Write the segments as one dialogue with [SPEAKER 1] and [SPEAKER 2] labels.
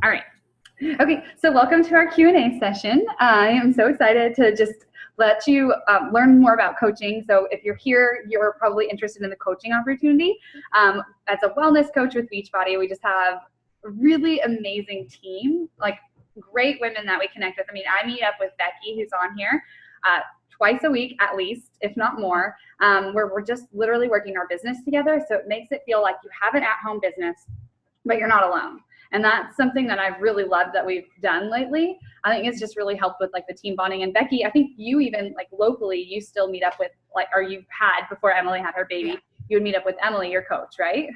[SPEAKER 1] All right. Okay, so welcome to our Q&A session. I am so excited to just let you learn more about coaching. So if you're here, you're probably interested in the coaching opportunity. As a wellness coach with Beachbody, we just have a really amazing team, like great women that we connect with. I mean, I meet up with Becky, who's on here, twice a week at least, if not more, where we're just literally working our business together. So it makes it feel like you have an at-home business, but you're not alone. And that's something that I've really loved that we've done lately. I think it's just really helped with like the team bonding. And Becky, I think you even like locally, you still meet up with like, or you had before Emily had her baby, you would meet up with Emily, your coach, right?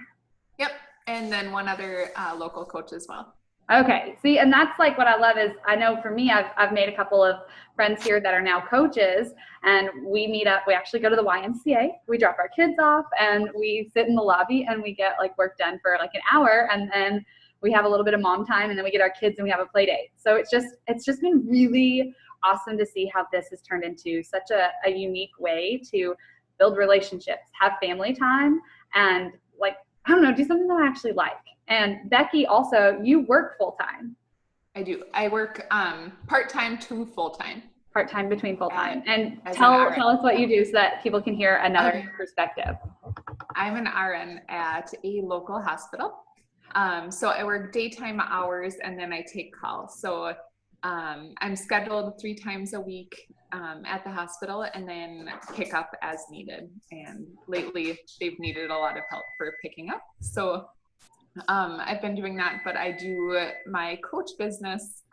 [SPEAKER 2] Yep. And then one other local coach as well.
[SPEAKER 1] Okay. See, and that's like what I love is I know for me, I've made a couple of friends here that are now coaches, and we meet up. We actually go to the YMCA. We drop our kids off and we sit in the lobby and we get like work done for like an hour, and then we have a little bit of mom time, and then we get our kids and we have a play date. So it's just been really awesome to see how this has turned into such a unique way to build relationships, have family time, and like, I don't know, do something that I actually like. And Becky, also, you work full-time.
[SPEAKER 2] I do. I work part-time to full-time.
[SPEAKER 1] Part-time between full-time. And tell us what you do so that people can hear another perspective.
[SPEAKER 2] I'm an RN at a local hospital. So I work daytime hours and then I take calls. So I'm scheduled 3 times a week at the hospital and then pick up as needed. And lately they've needed a lot of help for picking up. So I've been doing that, but I do my coach business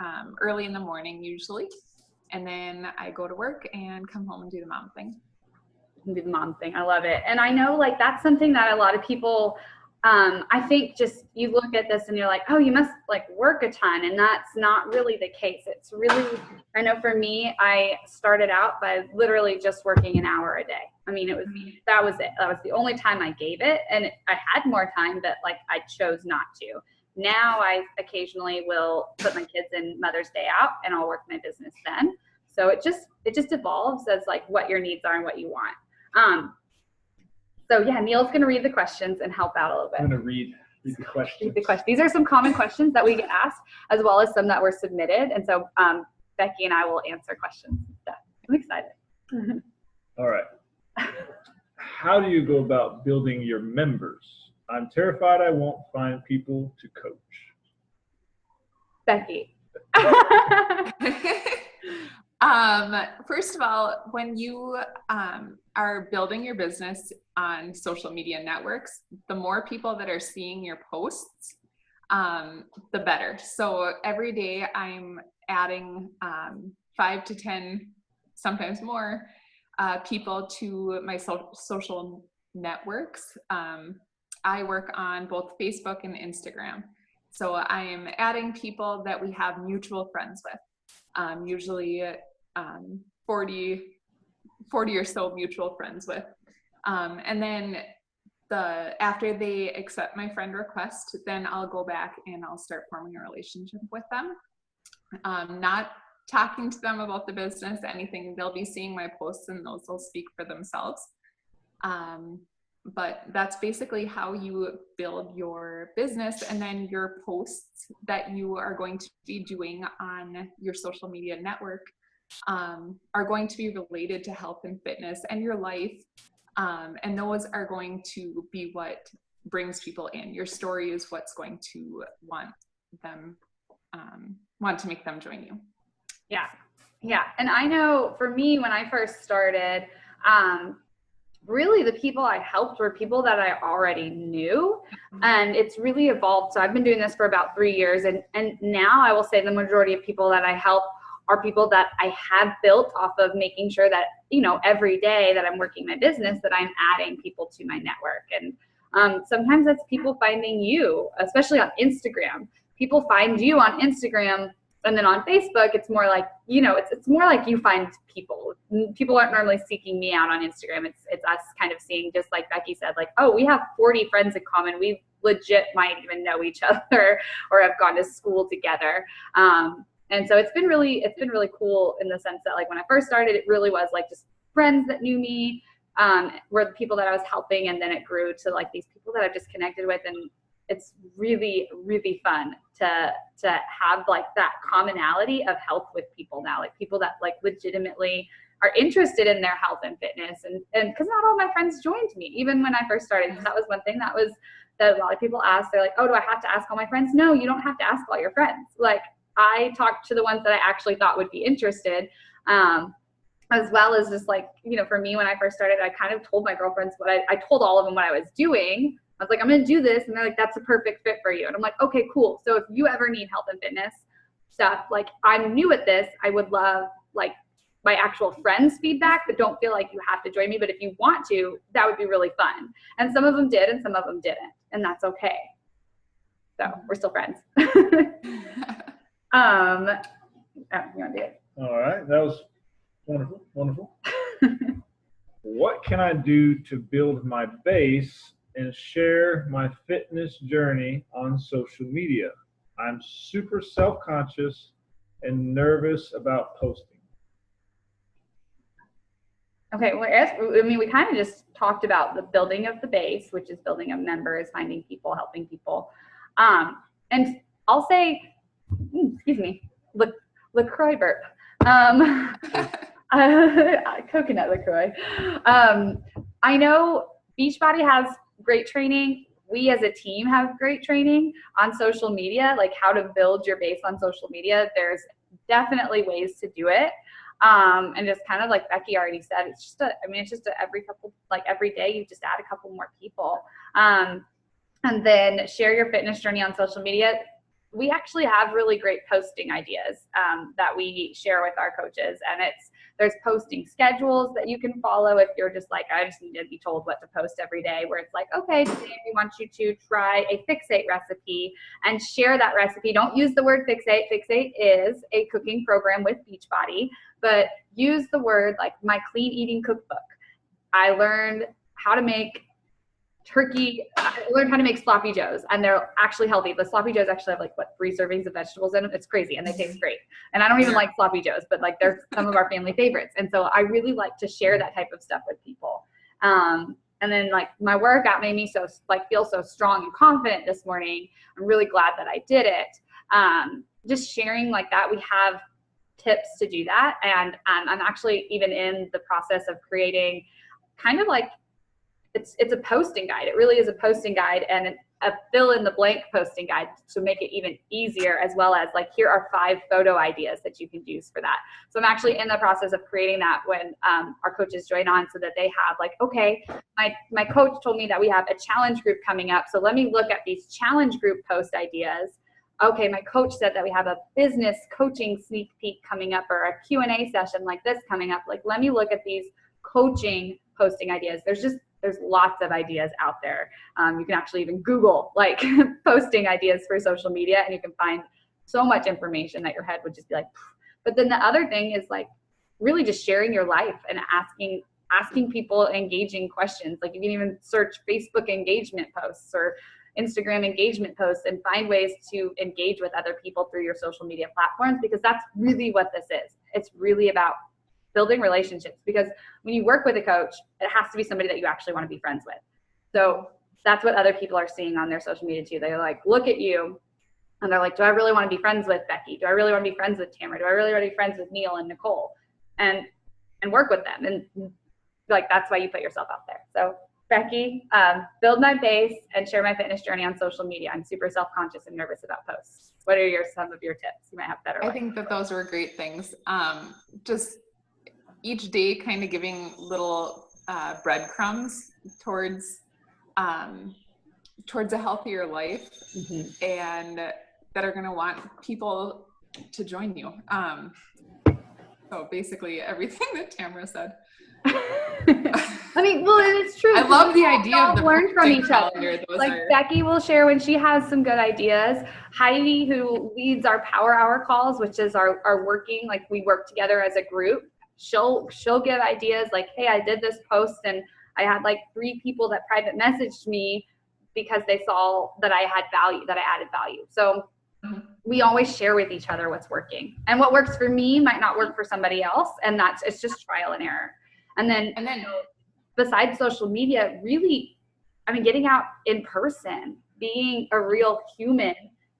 [SPEAKER 2] early in the morning usually. And then I go to work and come home and do the mom thing.
[SPEAKER 1] Do the mom thing. I love it. And I know like that's something that a lot of people I think just you look at this and you're like, oh, you must like work a ton. And that's not really the case. It's really, I know for me, I started out by literally just working an hour a day. I mean, that was it. That was the only time I gave it. And I had more time, but like I chose not to. Now I occasionally will put my kids in Mother's Day out and I'll work my business then. So it just evolves as like what your needs are and what you want. So yeah, Neil's going to read the questions and help out a little bit.
[SPEAKER 3] I'm going to read the questions.
[SPEAKER 1] These are some common questions that we get asked, as well as some that were submitted. And so Becky and I will answer questions. I'm excited.
[SPEAKER 3] All right. How do you go about building your members? I'm terrified I won't find people to coach.
[SPEAKER 1] Becky.
[SPEAKER 2] First of all, when you are building your business on social media networks, the more people that are seeing your posts, the better. So every day I'm adding 5 to 10, sometimes more, people to my social networks. I work on both Facebook and Instagram. So I'm adding people that we have mutual friends with. Usually 40 or so mutual friends with. And then after they accept my friend request, then I'll go back and I'll start forming a relationship with them. Not talking to them about the business, anything. They'll be seeing my posts and those will speak for themselves. But that's basically how you build your business, and then your posts that you are going to be doing on your social media network are going to be related to health and fitness and your life, and those are going to be what brings people in. Your story is what's going to want to make them join you.
[SPEAKER 1] Yeah. And I know for me, when I first started, really the people I helped were people that I already knew, and it's really evolved. So I've been doing this for about 3 years, and now I will say the majority of people that I help are people that I have built off of making sure that, you know, every day that I'm working my business, that I'm adding people to my network. And sometimes that's people finding you, especially on Instagram. People find you on Instagram. And then on Facebook, it's more like, you know, it's more like you find people. People aren't normally seeking me out on Instagram. It's us kind of seeing, just like Becky said, like, oh, we have 40 friends in common. We legit might even know each other or have gone to school together. And so it's been really cool in the sense that, like, when I first started, it really was like just friends that knew me were the people that I was helping. And then it grew to like these people that I've just connected with. And it's really, really fun to have like that commonality of health with people now, like people that like legitimately are interested in their health and fitness. And because not all my friends joined me, even when I first started. That was one thing that a lot of people ask. They're like, oh, do I have to ask all my friends? No, you don't have to ask all your friends. Like, I talked to the ones that I actually thought would be interested, as well as just like, you know, for me, when I first started, I kind of told my girlfriends I told all of them what I was doing. I was like, I'm going to do this. And they're like, that's a perfect fit for you. And I'm like, okay, cool. So if you ever need health and fitness stuff, like I'm new at this, I would love like my actual friends' feedback, but don't feel like you have to join me. But if you want to, that would be really fun. And some of them did and some of them didn't. And that's okay. So we're still friends. Oh, you want to do it?
[SPEAKER 3] All right. That was wonderful. Wonderful. What can I do to build my base and share my fitness journey on social media? I'm super self-conscious and nervous about posting.
[SPEAKER 1] Okay, well, I mean, we kind of just talked about the building of the base, which is building of members, finding people, helping people. And I'll say, excuse me, LaCroix burp. Coconut LaCroix. I know Beachbody has great training. We as a team have great training on social media, like how to build your base on social media. There's definitely ways to do it. And just kind of like Becky already said, it's just every day you just add a couple more people. And then share your fitness journey on social media. We actually have really great posting ideas that we share with our coaches, and there's posting schedules that you can follow if you're just like, I just need to be told what to post every day, where it's like, okay, today we want you to try a Fixate recipe and share that recipe. Don't use the word Fixate. Fixate is a cooking program with Beachbody, but use the word like my clean eating cookbook. I learned how to make I learned how to make sloppy joes, and they're actually healthy. The sloppy joes actually have 3 servings of vegetables in them. It's crazy, and they taste great. And I don't even like sloppy joes, but like they're some of our family favorites. And so I really like to share that type of stuff with people. And then like my workout made me feel so strong and confident this morning. I'm really glad that I did it. Just sharing like that. We have tips to do that. And I'm actually even in the process of creating kind of like, it's a posting guide. It really is a posting guide and a fill in the blank posting guide to make it even easier, as well as like, here are 5 photo ideas that you can use for that. So I'm actually in the process of creating that when our coaches join on, so that they have like, okay, my coach told me that we have a challenge group coming up. So let me look at these challenge group post ideas. Okay, my coach said that we have a business coaching sneak peek coming up, or a Q&A session like this coming up. Like, let me look at these coaching posting ideas. There's lots of ideas out there. You can actually even Google like posting ideas for social media, and you can find so much information that your head would just be like, phew. But then the other thing is like really just sharing your life and asking people engaging questions. Like you can even search Facebook engagement posts or Instagram engagement posts and find ways to engage with other people through your social media platforms, because that's really what this is. It's really about building relationships, because when you work with a coach, it has to be somebody that you actually want to be friends with. So that's what other people are seeing on their social media too. They're like, look at you, and they're like, do I really want to be friends with Becky? Do I really want to be friends with Tamara? Do I really want to be friends with Neil and Nicole? And work with them. And like, that's why you put yourself out there. So Becky, build my base and share my fitness journey on social media. I'm super self-conscious and nervous about posts. What are some of your tips? You might have better.
[SPEAKER 2] I think that those were great things. Just each day kind of giving little breadcrumbs towards a healthier life, and that are going to want people to join you. So basically everything that Tamara said.
[SPEAKER 1] I mean, well, it's true.
[SPEAKER 2] I love the idea of the
[SPEAKER 1] learn from each other. Like
[SPEAKER 2] are...
[SPEAKER 1] Becky will share when she has some good ideas. Heidi, who leads our Power Hour calls, which is our working, like we work together as a group. She'll give ideas like, hey, I did this post and I had like 3 people that private messaged me because they saw that I had value, that I added value. So we always share with each other what's working, and what works for me might not work for somebody else. And it's just trial and error. And then besides social media, really, I mean, getting out in person, being a real human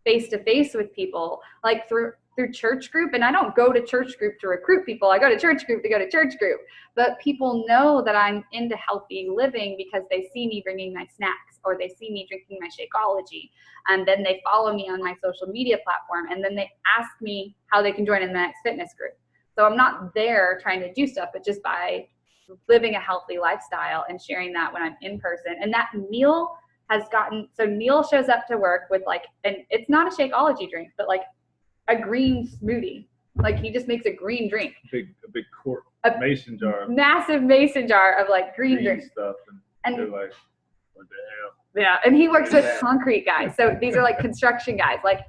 [SPEAKER 1] face to face with people, like through church group. And I don't go to church group to recruit people. I go to church group to go to church group. But people know that I'm into healthy living because they see me bringing my snacks, or they see me drinking my Shakeology. And then they follow me on my social media platform. And then they ask me how they can join in the next fitness group. So I'm not there trying to do stuff, but just by living a healthy lifestyle and sharing that when I'm in person. And that Neil has gotten, so Neil shows up to work with like, and it's not a Shakeology drink, but like a green smoothie. Like he just makes a green drink.
[SPEAKER 3] A big quart, mason jar.
[SPEAKER 1] Massive mason jar of like green drink
[SPEAKER 3] stuff. And they're like, what the hell?
[SPEAKER 1] Yeah, and he works with concrete guys. So these are like construction guys. Like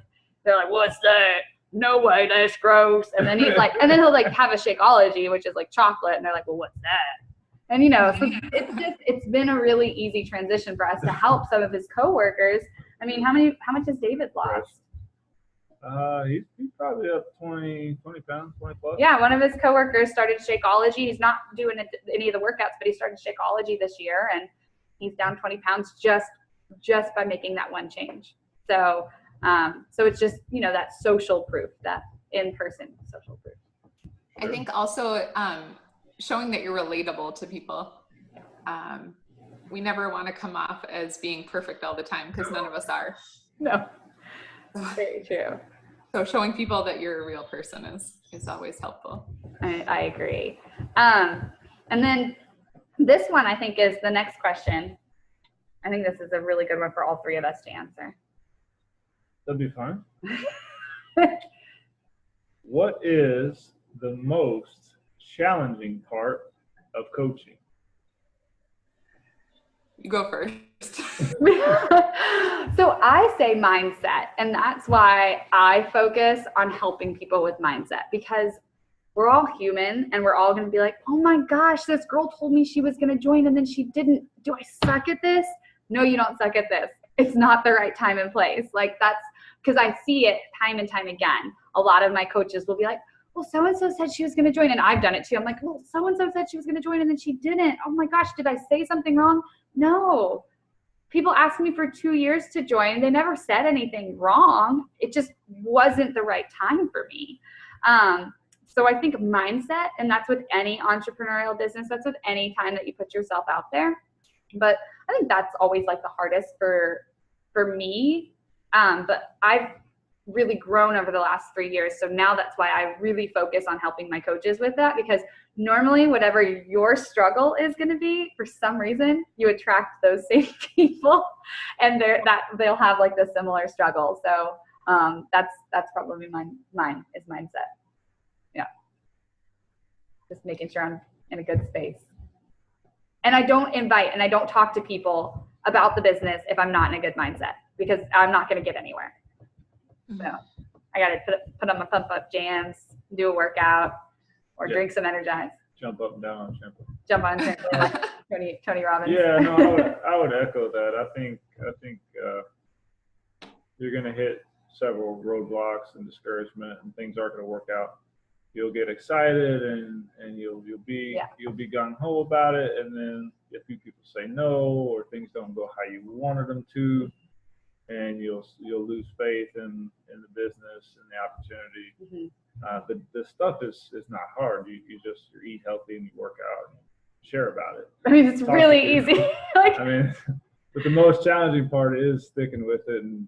[SPEAKER 1] they're like, what's that? No way, that's gross. And then he's like, and then he'll like have a Shakeology, which is like chocolate, and they're like, well, what's that? And you know, so it's been a really easy transition for us to help some of his coworkers. I mean, how much has David lost?
[SPEAKER 3] He's probably up 20 pounds, 20 plus.
[SPEAKER 1] Yeah, one of his coworkers started Shakeology. He's not doing any of the workouts, but he started Shakeology this year, and he's down 20 pounds just by making that one change. So, so it's just, you know, that social proof, that in-person social proof.
[SPEAKER 2] I think also showing that you're relatable to people. We never want to come off as being perfect all the time, because none of us are.
[SPEAKER 1] No, very true.
[SPEAKER 2] So showing people that you're a real person is always helpful.
[SPEAKER 1] I agree. And then this one, I think, is the next question. I think this is a really good one for all three of us to answer.
[SPEAKER 3] That'd be fine. What is the most challenging part of coaching?
[SPEAKER 2] You go first.
[SPEAKER 1] So I say mindset, and that's why I focus on helping people with mindset, because we're all human and we're all going to be like, oh my gosh, this girl told me she was going to join and then she didn't. Do I suck at this? No, you don't suck at this. It's not the right time and place. Like that's because I see it time and time again. A lot of my coaches will be like, well, so-and-so said she was going to join. And I've done it too. I'm like, well, so-and-so said she was going to join and then she didn't. Oh my gosh, did I say something wrong? No. People asked me for 2 years to join. They never said anything wrong. It just wasn't the right time for me. So I think mindset, and that's with any entrepreneurial business, that's with any time that you put yourself out there. But I think that's always like the hardest for me. But I've really grown over the last 3 years. So now that's why I really focus on helping my coaches with that, because normally whatever your struggle is going to be, for some reason, you attract those same people and they'll have like the similar struggle. So that's probably mine is mindset. Yeah. Just making sure I'm in a good space. And I don't invite and I don't talk to people about the business if I'm not in a good mindset, because I'm not going to get anywhere. So I got to put on my pump up jams, do a workout, or drink some Energize.
[SPEAKER 3] Jump up and down on trampoline.
[SPEAKER 1] Jump on trampoline like Tony Robbins.
[SPEAKER 3] Yeah, no, I would echo that. I think you're going to hit several roadblocks and discouragement, and things aren't going to work out. You'll get excited and you'll be gung ho about it, and then a few people say no, or things don't go how you wanted them to, and you'll lose faith in the business and the opportunity. Mm-hmm. The stuff is not hard. You eat healthy and you work out and share about it.
[SPEAKER 1] I mean, it's really easy.
[SPEAKER 3] I mean, but the most challenging part is sticking with it and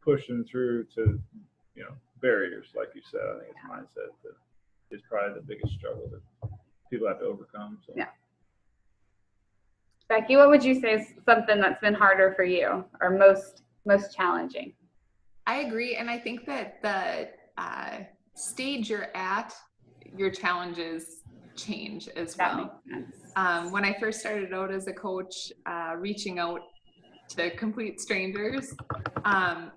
[SPEAKER 3] pushing through to, barriers, like you said. I think it's mindset that is probably the biggest struggle that people have to overcome. So. Yeah.
[SPEAKER 1] Becky, what would you say is something that's been harder for you or most challenging?
[SPEAKER 2] I agree. And I think that the stage you're at, your challenges change as well. That makes sense. When I first started out as a coach, reaching out to complete strangers,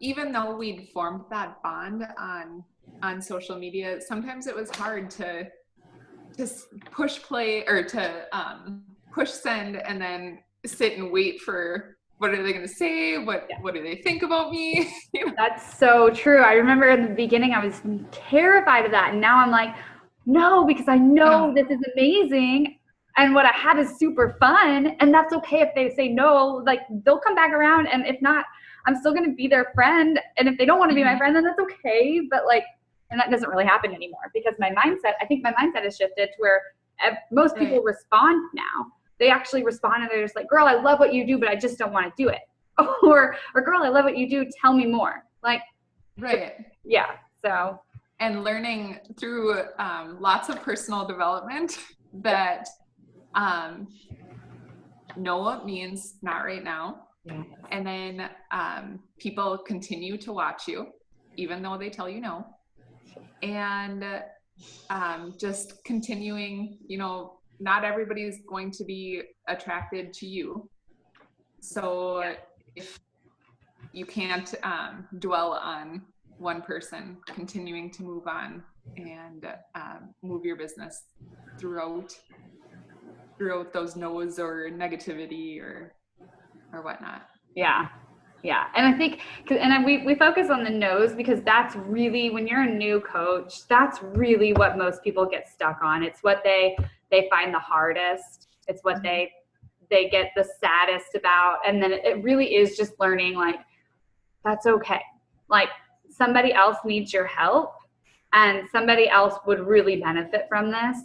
[SPEAKER 2] even though we'd formed that bond on social media, sometimes it was hard to push play or to push send and then sit and wait for what are they going to say? What do they think about me?
[SPEAKER 1] That's so true. I remember in the beginning I was terrified of that, and now I'm like, no, because I know this is amazing. And what I have is super fun. And that's okay if they say no, like they'll come back around. And if not, I'm still going to be their friend. And if they don't want to be my friend, then that's okay. But like, and that doesn't really happen anymore because my mindset has shifted to where most people respond now. They actually respond and they're just like, girl, I love what you do, but I just don't want to do it. Or girl, I love what you do. Tell me more. Like, yeah. So,
[SPEAKER 2] and learning through lots of personal development that no means not right now. Yeah. And then people continue to watch you, even though they tell you no. And just continuing, you know, not everybody is going to be attracted to you. So if you can't dwell on one person, continuing to move on and move your business throughout those no's or negativity or whatnot.
[SPEAKER 1] Yeah. Yeah. And I think, and we focus on the no's because that's really, when you're a new coach, that's really what most people get stuck on. It's what they find the hardest. It's what they get the saddest about. And then it really is just learning, like, that's okay. Like, somebody else needs your help and somebody else would really benefit from this.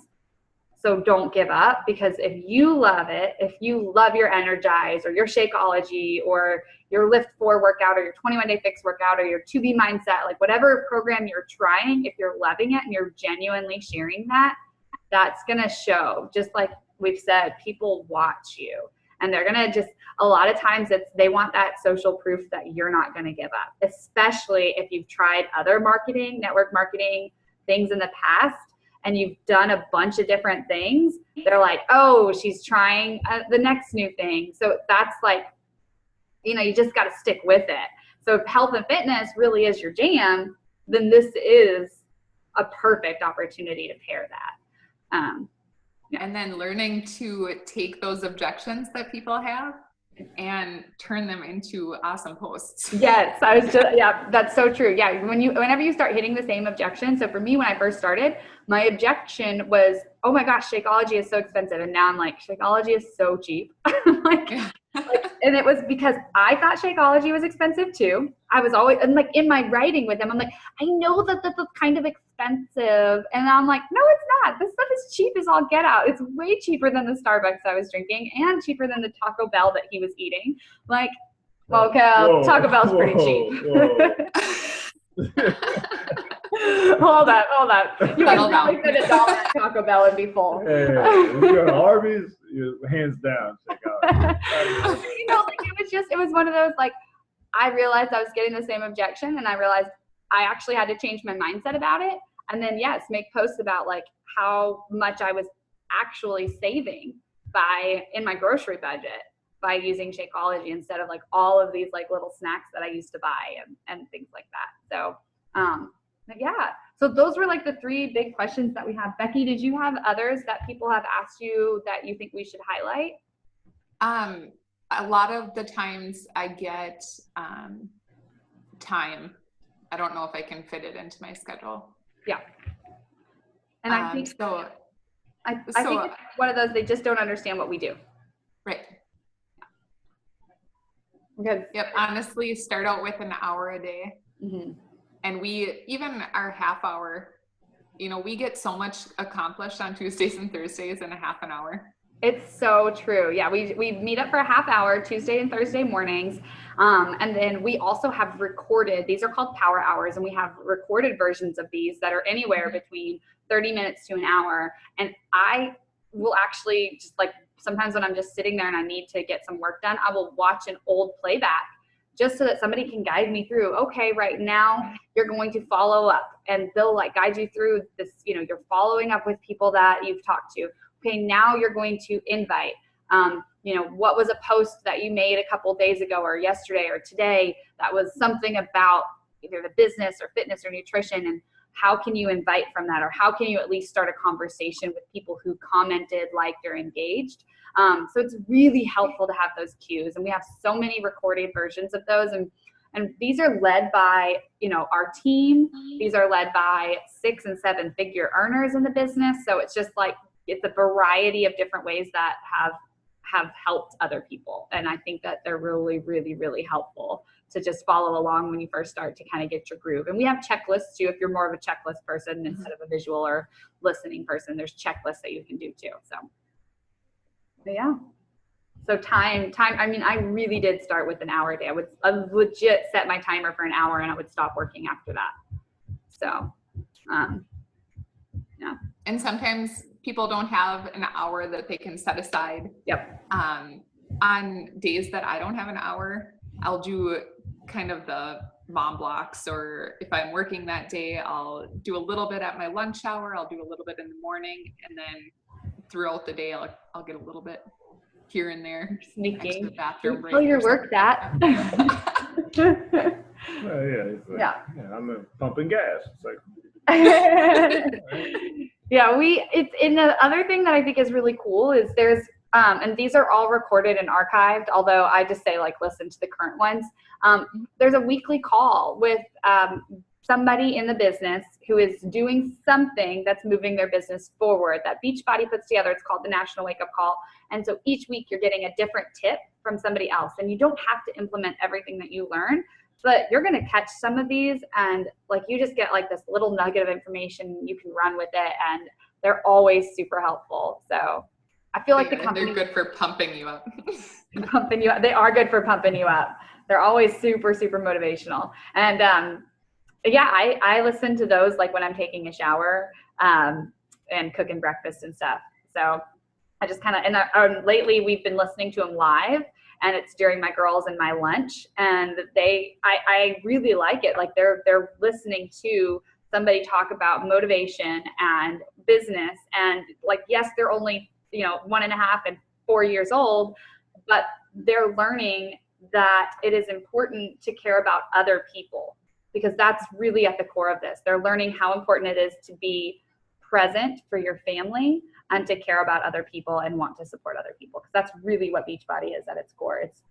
[SPEAKER 1] So don't give up, because if you love it, if you love your Energize or your Shakeology or your Lift 4 workout or your 21-day fix workout or your 2B mindset, like whatever program you're trying, if you're loving it and you're genuinely sharing that, that's going to show. Just like we've said, people watch you and they're going to just, a lot of times they want that social proof that you're not going to give up, especially if you've tried other marketing, network marketing things in the past. And you've done a bunch of different things. They're like, oh, she's trying the next new thing. So that's like, you know, you just got to stick with it. So if health and fitness really is your jam, then this is a perfect opportunity to pair that.
[SPEAKER 2] Yeah. And then learning to take those objections that people have and turn them into awesome posts.
[SPEAKER 1] Yes, yeah, that's so true. Yeah, whenever you start hitting the same objection. So for me, when I first started, my objection was, oh my gosh, Shakeology is so expensive. And now I'm like, Shakeology is so cheap. And it was because I thought Shakeology was expensive too. I was always, and like in my writing with them, I'm like, I know that that's kind of expensive. And I'm like, no, it's not. This stuff is cheap as all get out. It's way cheaper than the Starbucks I was drinking and cheaper than the Taco Bell that he was eating. Like, okay, Taco Bell's pretty cheap. Hold on. You can really fit $1 at Taco Bell and be full.
[SPEAKER 3] Hey, if you're at Arby's, hands down.
[SPEAKER 1] You know, like it was one of those, like, I realized I was getting the same objection and I realized I actually had to change my mindset about it. And then, yes, make posts about like how much I was actually saving in my grocery budget by using Shakeology instead of like all of these like little snacks that I used to buy and things like that. So, yeah. So those were like the 3 big questions that we have. Becky, did you have others that people have asked you that you think we should highlight?
[SPEAKER 2] A lot of the times I get time. I don't know if I can fit it into my schedule.
[SPEAKER 1] Yeah. And I think I think it's one of those, they just don't understand what we do.
[SPEAKER 2] Right.
[SPEAKER 1] Because
[SPEAKER 2] honestly, start out with an hour a day.
[SPEAKER 1] Mm-hmm.
[SPEAKER 2] And even our half hour, you know, we get so much accomplished on Tuesdays and Thursdays in a half an hour.
[SPEAKER 1] It's so true. Yeah, we meet up for a half hour Tuesday and Thursday mornings. And then we also have recorded, these are called power hours, and we have recorded versions of these that are anywhere between 30 minutes to an hour. And I will actually just like, sometimes when I'm just sitting there and I need to get some work done, I will watch an old playback just so that somebody can guide me through, okay, right now you're going to follow up, and they'll like guide you through this, you know, you're following up with people that you've talked to. Okay, now you're going to invite, you know, what was a post that you made a couple days ago or yesterday or today that was something about either the business or fitness or nutrition, and how can you invite from that, or how can you at least start a conversation with people who commented, liked, or engaged. So it's really helpful to have those cues, and we have so many recorded versions of those, and these are led by, you know, our team. These are led by 6- and 7-figure earners in the business. So it's just like, it's a variety of different ways that have helped other people. And I think that they're really, really, really helpful to just follow along when you first start to kind of get your groove. And we have checklists too. If you're more of a checklist person instead of a visual or listening person, there's checklists that you can do too. So, but yeah. So time, I mean, I really did start with an hour a day. I would legit set my timer for an hour and I would stop working after that. So, yeah.
[SPEAKER 2] And sometimes people don't have an hour that they can set aside.
[SPEAKER 1] Yep.
[SPEAKER 2] On days that I don't have an hour, I'll do kind of the mom blocks, or if I'm working that day, I'll do a little bit at my lunch hour. I'll do a little bit in the morning, and then throughout the day, I'll get a little bit here and there.
[SPEAKER 1] Sneaking.
[SPEAKER 2] Bathroom break.
[SPEAKER 1] Oh, your work that.
[SPEAKER 3] Well, yeah, it's like,
[SPEAKER 1] Yeah.
[SPEAKER 3] I'm pumping gas. It's like,
[SPEAKER 1] Yeah, it's in the other thing that I think is really cool is there's and these are all recorded and archived, although I just say like listen to the current ones. There's a weekly call with somebody in the business who is doing something that's moving their business forward that Beachbody puts together. It's called the National Wake Up Call. And so each week you're getting a different tip from somebody else, and you don't have to implement everything that you learn, but you're going to catch some of these, and like you just get like this little nugget of information, you can run with it, and they're always super helpful. So I feel like the company,
[SPEAKER 2] they're good for pumping you up.
[SPEAKER 1] pumping you up. They are good for pumping you up. They're always super, super motivational. And yeah, I listen to those like when I'm taking a shower and cooking breakfast and stuff. So I just kind of, and lately we've been listening to them live, and it's during my girls and my lunch, and I really like it. Like they're listening to somebody talk about motivation and business, and like, yes, they're only, 1.5 and 4 years old, but they're learning that it is important to care about other people, because that's really at the core of this. They're learning how important it is to be present for your family and to care about other people and want to support other people. Because that's really what Beachbody is at its core. It's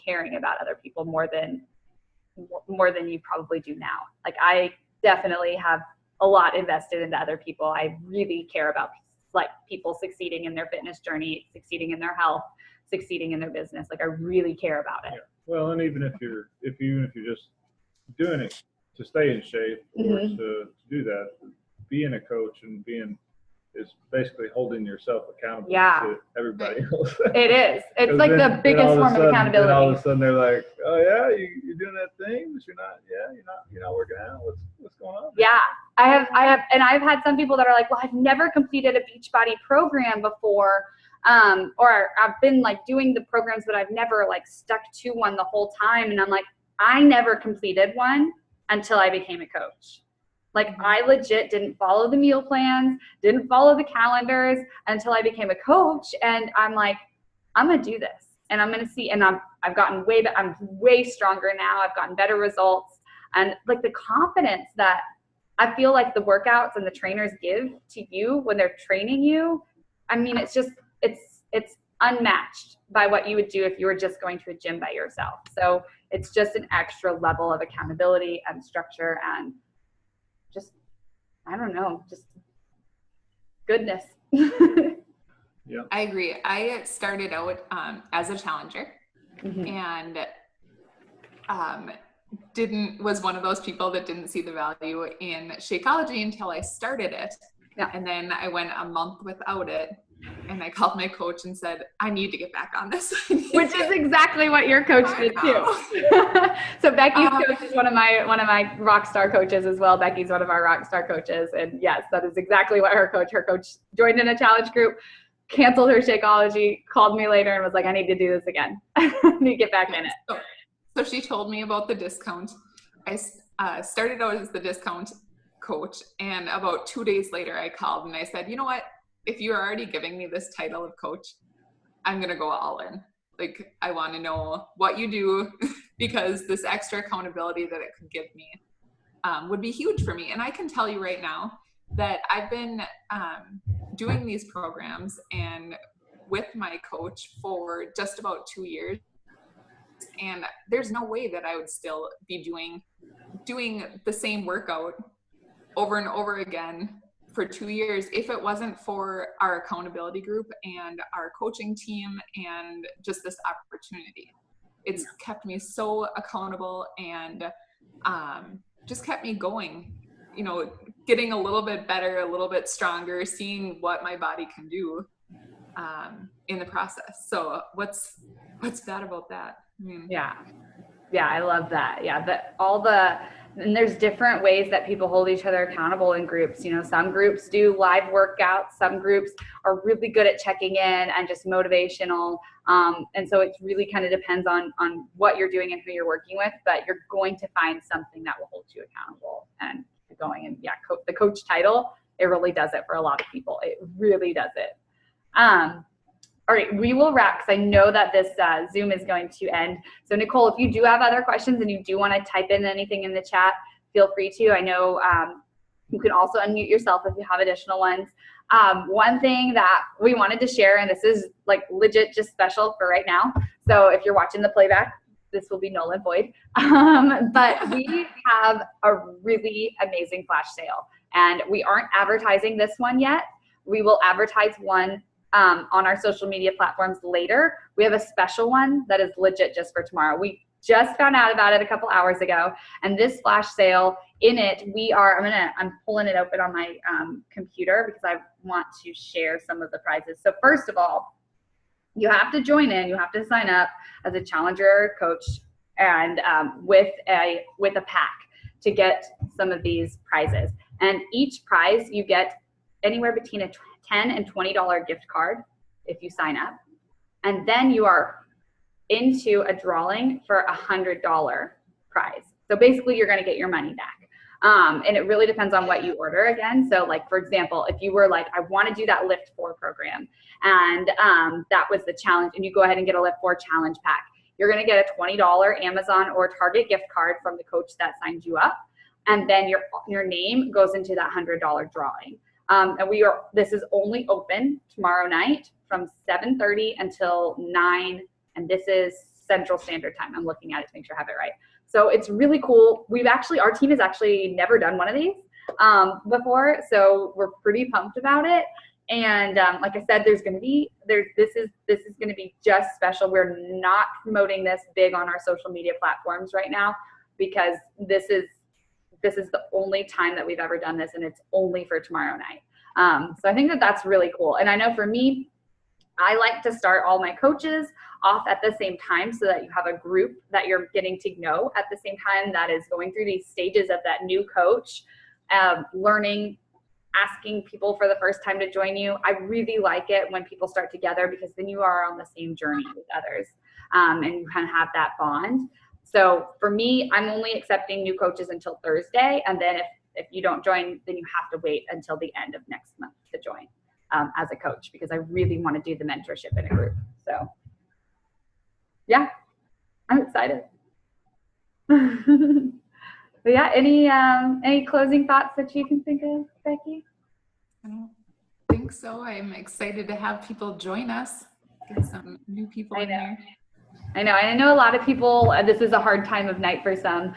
[SPEAKER 1] caring about other people more than you probably do now. Like I definitely have a lot invested into other people. I really care about like people succeeding in their fitness journey, succeeding in their health, succeeding in their business. Like I really care about it.
[SPEAKER 3] yeah. Well, and even if you're just doing it to stay in shape or to do that, being a coach and is basically holding yourself accountable to everybody else.
[SPEAKER 1] It is. It's like the biggest form of accountability.
[SPEAKER 3] Then all of a sudden they're like, "Oh yeah, you're doing that thing, but you're not working out. What's going on?"
[SPEAKER 1] Yeah, I have, and I've had some people that are like, "Well, I've never completed a Beachbody program before, or I've been like doing the programs, but I've never like stuck to one the whole time." And I'm like, I never completed one until I became a coach. Like I legit didn't follow the meal plans, didn't follow the calendars until I became a coach. And I'm like, I'm going to do this, and I'm going to see. And I've gotten I'm way stronger now. I've gotten better results, and like the confidence that I feel like the workouts and the trainers give to you when they're training you. I mean, it's unmatched by what you would do if you were just going to a gym by yourself. So it's just an extra level of accountability and structure and just, I don't know, just goodness.
[SPEAKER 3] Yeah,
[SPEAKER 2] I agree. I started out as a challenger and was one of those people that didn't see the value in Shakeology until I started it.
[SPEAKER 1] Yeah.
[SPEAKER 2] And then I went a month without it, and I called my coach and said, I need to get back on this.
[SPEAKER 1] Which is exactly what your coach did too. So Becky's coach is one of my rock star coaches as well. Becky's one of our rock star coaches. And yes, that is exactly what her coach joined in a challenge group, canceled her Shakeology, called me later and was like, I need to do this again. I need to get back in it.
[SPEAKER 2] So she told me about the discount. I started out as the discount coach, and about 2 days later I called and I said, you know what? If you're already giving me this title of coach, I'm going to go all in. Like, I want to know what you do because this extra accountability that it could give me would be huge for me. And I can tell you right now that I've been doing these programs and with my coach for just about 2 years. And there's no way that I would still be doing the same workout over and over again for 2 years if it wasn't for our accountability group and our coaching team and just this opportunity. It's kept me so accountable and just kept me going, you know, getting a little bit better, a little bit stronger, seeing what my body can do in the process. So what's bad about that? I mean,
[SPEAKER 1] yeah, I love that. Yeah, and there's different ways that people hold each other accountable in groups. You know, some groups do live workouts, some groups are really good at checking in and just motivational. And so it really kind of depends on what you're doing and who you're working with, but you're going to find something that will hold you accountable and keep going. And yeah, the coach title, it really does it for a lot of people. It really does it. All right, we will wrap because I know that this Zoom is going to end. So Nicole, if you do have other questions and you do want to type in anything in the chat, feel free to. I know you can also unmute yourself if you have additional ones. One thing that we wanted to share, and this is like legit just special for right now. So if you're watching the playback, this will be null and void. But we have a really amazing flash sale, and we aren't advertising this one yet. We will advertise one on our social media platforms later. We have a special one that is legit just for tomorrow. We just found out about it a couple hours ago, and this flash sale, in it, I'm pulling it open on my computer because I want to share some of the prizes. So first of all, you have to join in, you have to sign up as a challenger coach and with a pack to get some of these prizes. And each prize you get anywhere between a $10 and $20 gift card if you sign up. And then you are into a drawing for a $100 prize. So basically you're going to get your money back. And it really depends on what you order again. So like, for example, if you were like, I want to do that Lift 4 program, and that was the challenge, and you go ahead and get a Lift 4 challenge pack, you're going to get a $20 Amazon or Target gift card from the coach that signed you up. And then your name goes into that $100 drawing. And this is only open tomorrow night from 7:30 until 9. And this is Central Standard Time. I'm looking at it to make sure I have it right. So it's really cool. Our team has actually never done one of these before. So we're pretty pumped about it. And like I said, this is going to be just special. We're not promoting this big on our social media platforms right now because this is the only time that we've ever done this, and it's only for tomorrow night. So I think that's really cool. And I know for me, I like to start all my coaches off at the same time so that you have a group that you're getting to know at the same time that is going through these stages of that new coach, learning, asking people for the first time to join you. I really like it when people start together because then you are on the same journey with others, and you kind of have that bond. So for me, I'm only accepting new coaches until Thursday. And then if you don't join, then you have to wait until the end of next month to join as a coach, because I really want to do the mentorship in a group. So yeah, I'm excited. But yeah, any closing thoughts that you can think of, Becky?
[SPEAKER 2] I don't think so. I'm excited to have people join us, get some new people in there.
[SPEAKER 1] I know a lot of people, this is a hard time of night for some.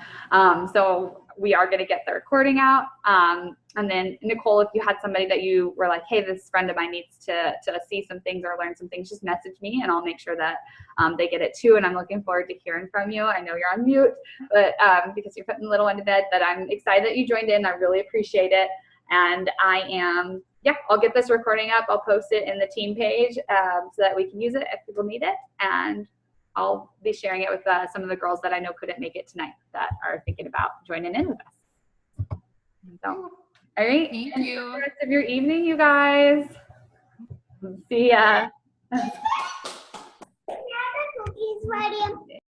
[SPEAKER 1] So we are going to get the recording out. And then Nicole, if you had somebody that you were like, hey, this friend of mine needs to see some things or learn some things, just message me and I'll make sure that they get it too. And I'm looking forward to hearing from you. I know you're on mute, but because you're putting the little one to bed, but I'm excited that you joined in. I really appreciate it. And I'll get this recording up. I'll post it in the team page so that we can use it if people need it. And I'll be sharing it with some of the girls that I know couldn't make it tonight that are thinking about joining in with us. So, all right.
[SPEAKER 2] Thank you.
[SPEAKER 1] Enjoy the rest of your evening, you guys. See ya.